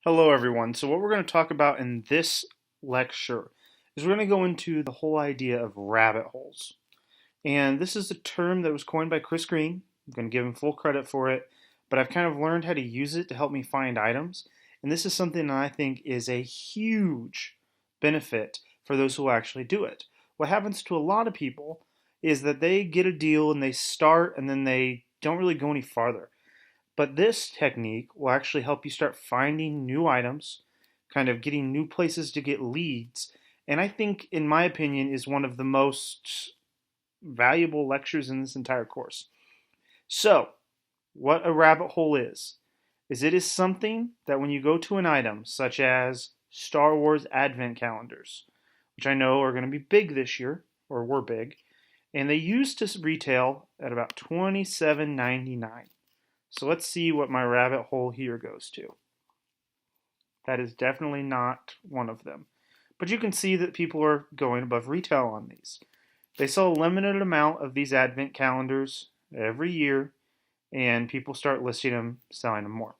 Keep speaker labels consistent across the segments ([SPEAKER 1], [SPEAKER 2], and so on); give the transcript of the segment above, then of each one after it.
[SPEAKER 1] Hello, everyone. So, what we're going to talk about in this lecture is we're going to go into the whole idea of rabbit holes. And this is a term that was coined by Chris Green. I'm going to give him full credit for it, but I've kind of learned how to use it to help me find items. And this is something that I think is a huge benefit for those who actually do it. What happens to a lot of people is that they get a deal and they start and then they don't really go any farther. But this technique will actually help you start finding new items, kind of getting new places to get leads. And I think, in my opinion, is one of the most valuable lectures in this entire course. So, what a rabbit hole is it is something that when you go to an item, such as Star Wars Advent calendars, which I know are going to be big this year, or were big, and they used to retail at about $27.99. So let's see what my rabbit hole here goes to. That is definitely not one of them. But you can see that people are going above retail on these. They sell a limited amount of these advent calendars every year, and people start listing them, selling them more.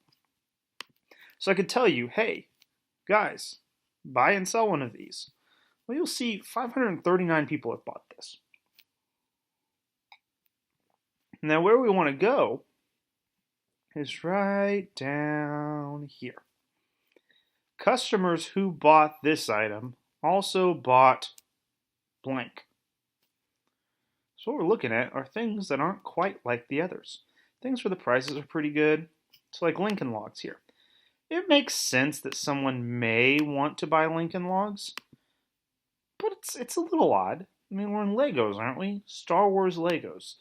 [SPEAKER 1] So I could tell you, hey, guys, buy and sell one of these. Well, you'll see 539 people have bought this. Now, where we want to go is right down here. Customers who bought this item also bought blank. So what we're looking at are things that aren't quite like the others. Things where the prices are pretty good. It's like Lincoln Logs here. It makes sense that someone may want to buy Lincoln Logs, but it's a little odd. I mean, we're in Legos, aren't we? Star Wars Legos.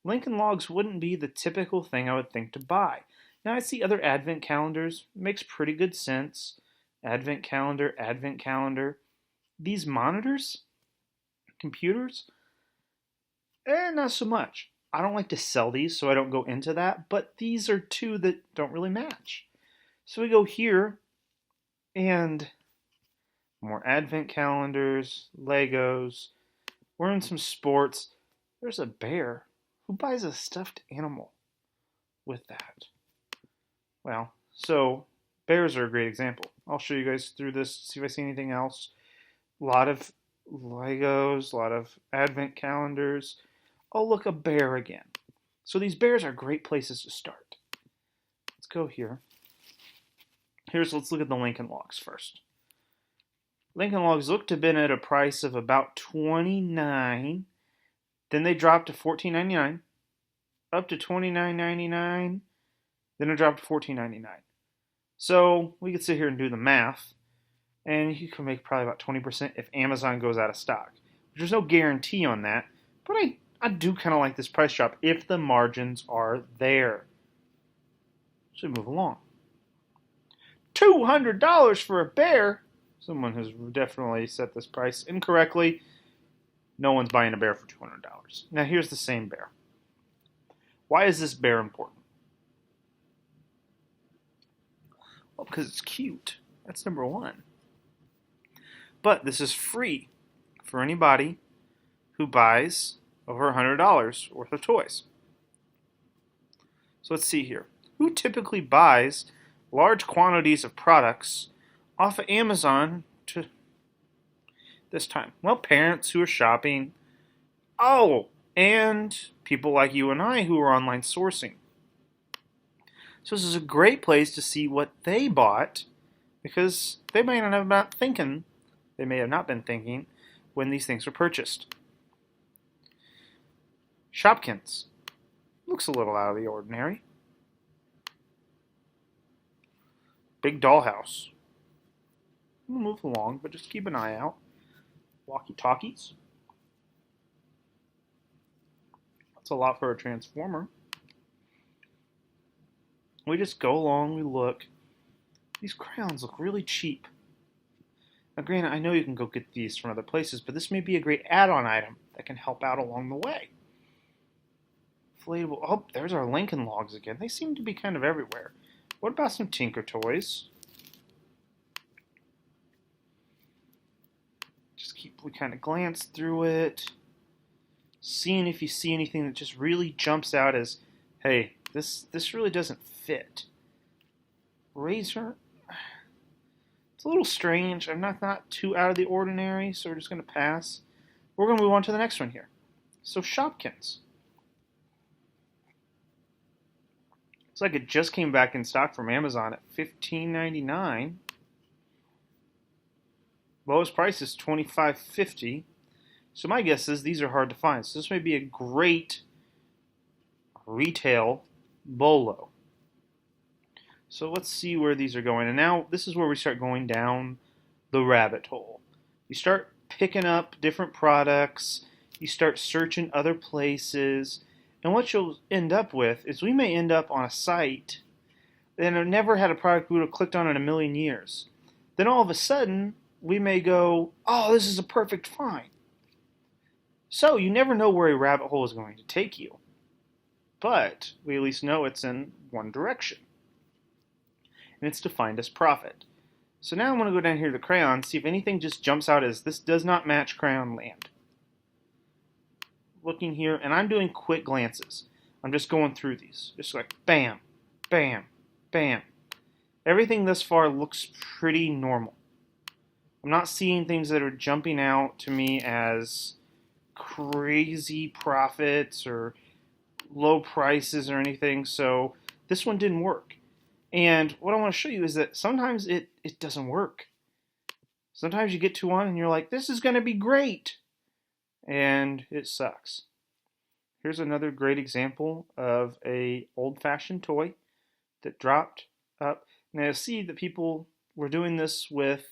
[SPEAKER 1] Lincoln Logs wouldn't be the typical thing I would think to buy. Now I see other advent calendars. Makes pretty good sense. Advent calendar. These monitors, computers, not so much. I don't like to sell these, so I don't go into that, but these are two that don't really match. So we go here, and more advent calendars, Legos. We're in some sports. There's a bear. Who buys a stuffed animal with that? Well, so bears are a great example. I'll show you guys through this, see if I see anything else. A lot of Legos, a lot of advent calendars. Oh, look, a bear again. So these bears are great places to start. Let's go here. Let's look at the Lincoln Logs first. Lincoln Logs look to have been at a price of about $29. Then they dropped to $14.99, up to $29.99, then it dropped to $14.99. So we could sit here and do the math, and you can make probably about 20% if Amazon goes out of stock. There's no guarantee on that, but I do kind of like this price drop if the margins are there. Should move along. $200 for a bear? Someone has definitely set this price incorrectly. No one's buying a bear for $200. Now here's the same bear. Why is this bear important? Well, because it's cute. That's number one. But this is free for anybody who buys over $100 worth of toys. So let's see here. Who typically buys large quantities of products off of Amazon to this time? Well, parents who are shopping. Oh, and people like you and I who are online sourcing. So this is a great place to see what they bought, because they may not have been thinking when these things were purchased. Shopkins. Looks a little out of the ordinary. Big Dollhouse. We'll move along, but just keep an eye out. Walkie-talkies. That's a lot for a transformer. We just go along, we look. These crayons look really cheap. Now granted, I know you can go get these from other places, but this may be a great add-on item that can help out along the way. Inflatable. Oh, there's our Lincoln Logs again. They seem to be kind of everywhere. What about some Tinker Toys? We kind of glance through it, seeing if you see anything that just really jumps out as, hey, this really doesn't fit. Razor, It's a little strange. I'm not too out of the ordinary, so we're just going to pass. We're going to move on to the next one here. So Shopkins. Looks like it just came back in stock from Amazon at $15.99. Lowest price is $25.50. So my guess is these are hard to find. So this may be a great retail bolo. So let's see where these are going. And now this is where we start going down the rabbit hole. You start picking up different products. You start searching other places. And what you'll end up with is we may end up on a site that have never had a product we would have clicked on in a million years. Then all of a sudden, we may go, oh, this is a perfect find. So you never know where a rabbit hole is going to take you. But we at least know it's in one direction. And it's defined as profit. So now I'm going to go down here to the crayons, see if anything just jumps out as this does not match crayon land. Looking here, and I'm doing quick glances. I'm just going through these. Just like bam, bam, bam. Everything thus far looks pretty normal. I'm not seeing things that are jumping out to me as crazy profits or low prices or anything, so this one didn't work. And what I want to show you is that sometimes it doesn't work. Sometimes you get to one and you're like, this is going to be great. And it sucks. Here's another great example of a old-fashioned toy that dropped up. Now you'll see that people were doing this with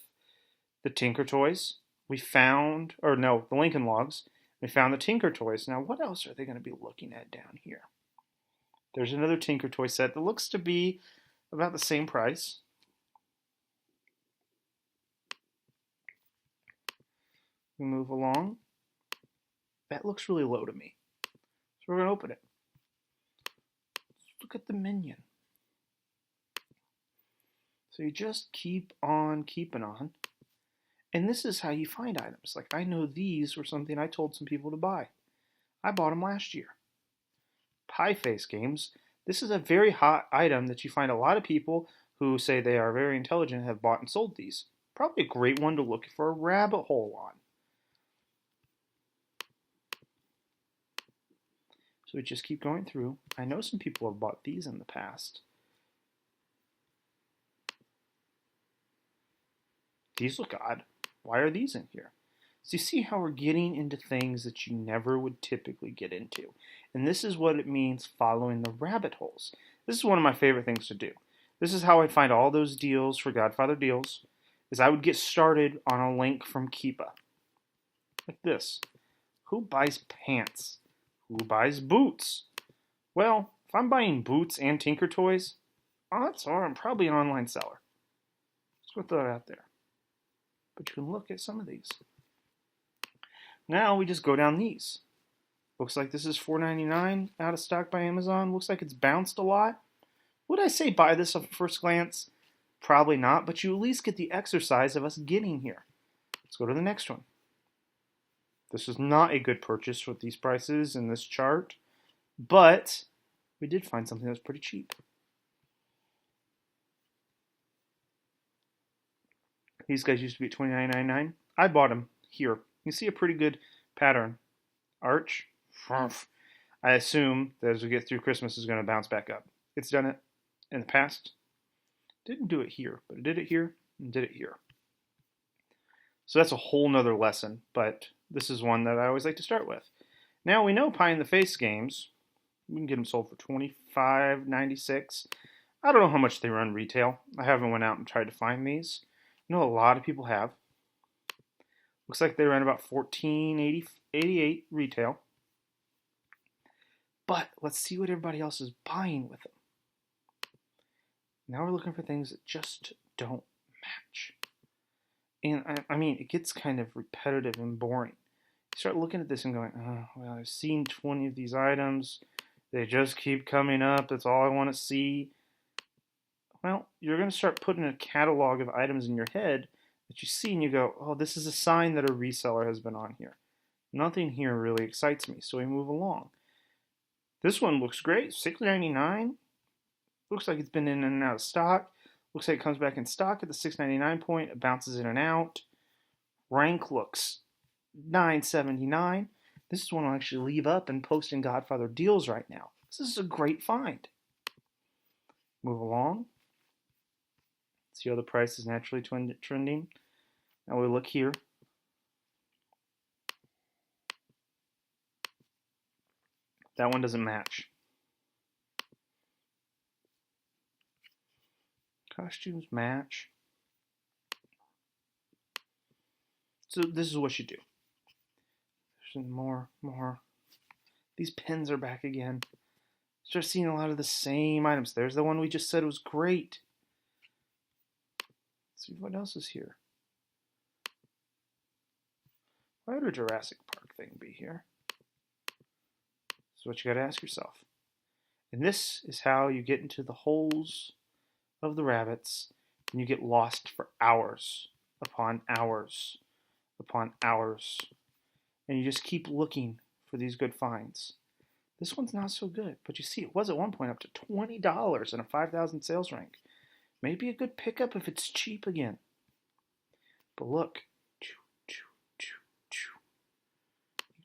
[SPEAKER 1] the Tinker Toys. The Lincoln Logs. We found the Tinker Toys. Now what else are they going to be looking at down here? There's another Tinker Toy set that looks to be about the same price. We move along. That looks really low to me. So we're going to open it. Look at the minion. So you just keep on keeping on. And this is how you find items. Like I know these were something I told some people to buy. I bought them last year. Pie face games. This is a very hot item that you find a lot of people who say they are very intelligent have bought and sold these. Probably a great one to look for a rabbit hole on. So we just keep going through. I know some people have bought these in the past. These look odd. Why are these in here? So you see how we're getting into things that you never would typically get into. And this is what it means following the rabbit holes. This is one of my favorite things to do. This is how I'd find all those deals for Godfather deals, is I would get started on a link from Keepa. Like this. Who buys pants? Who buys boots? Well, if I'm buying boots and Tinker Toys, odds are I'm probably an online seller. Let's put that out there. But you can look at some of these. Now we just go down these. Looks like this is $4.99 out of stock by Amazon. Looks like it's bounced a lot. Would I say buy this at first glance? Probably not, but you at least get the exercise of us getting here. Let's go to the next one. This is not a good purchase with these prices in this chart, but we did find something that was pretty cheap. These guys used to be at $29.99. I bought them here. You see a pretty good pattern. Arch. I assume that as we get through Christmas, is going to bounce back up. It's done it in the past. Didn't do it here, but it did it here and did it here. So that's a whole nother lesson, but this is one that I always like to start with. Now we know Pie in the Face games. We can get them sold for $25.96. I don't know how much they run retail. I haven't went out and tried to find these. I know a lot of people have. Looks like they run about $14.88 retail. But let's see what everybody else is buying with them. Now we're looking for things that just don't match. And I mean, it gets kind of repetitive and boring. You start looking at this and going, oh, well, I've seen 20 of these items. They just keep coming up. That's all I want to see. Well, you're going to start putting a catalog of items in your head that you see and you go, oh, this is a sign that a reseller has been on here. Nothing here really excites me, so we move along. This one looks great, $6.99. Looks like it's been in and out of stock. Looks like it comes back in stock at the $6.99 point. It bounces in and out. Rank looks $9.79. This is one I'll actually leave up and post in Godfather Deals right now. This is a great find. Move along. See how the price is naturally trending. Now we look here. That one doesn't match. Costumes match. So this is what you do. There's more. These pins are back again. Start seeing a lot of the same items. There's the one we just said was great. Let's see what else is here. Why would a Jurassic Park thing be here? This is what you got to ask yourself. And this is how you get into the holes of the rabbits and you get lost for hours upon hours upon hours. And you just keep looking for these good finds. This one's not so good, but you see it was at one point up to $20 in a 5,000 sales rank. Maybe a good pickup if it's cheap again. But look, you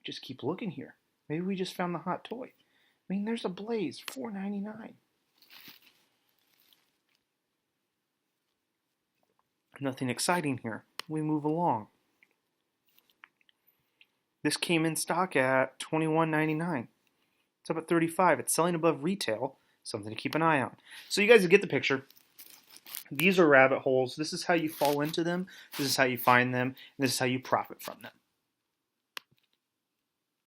[SPEAKER 1] just keep looking here. Maybe we just found the hot toy. I mean, there's a Blaze, $4.99. Nothing exciting here. We move along. This came in stock at $21.99. It's up at $35. It's selling above retail. Something to keep an eye on. So you guys get the picture. These are rabbit holes. This is how you fall into them. This is how you find them. And this is how you profit from them.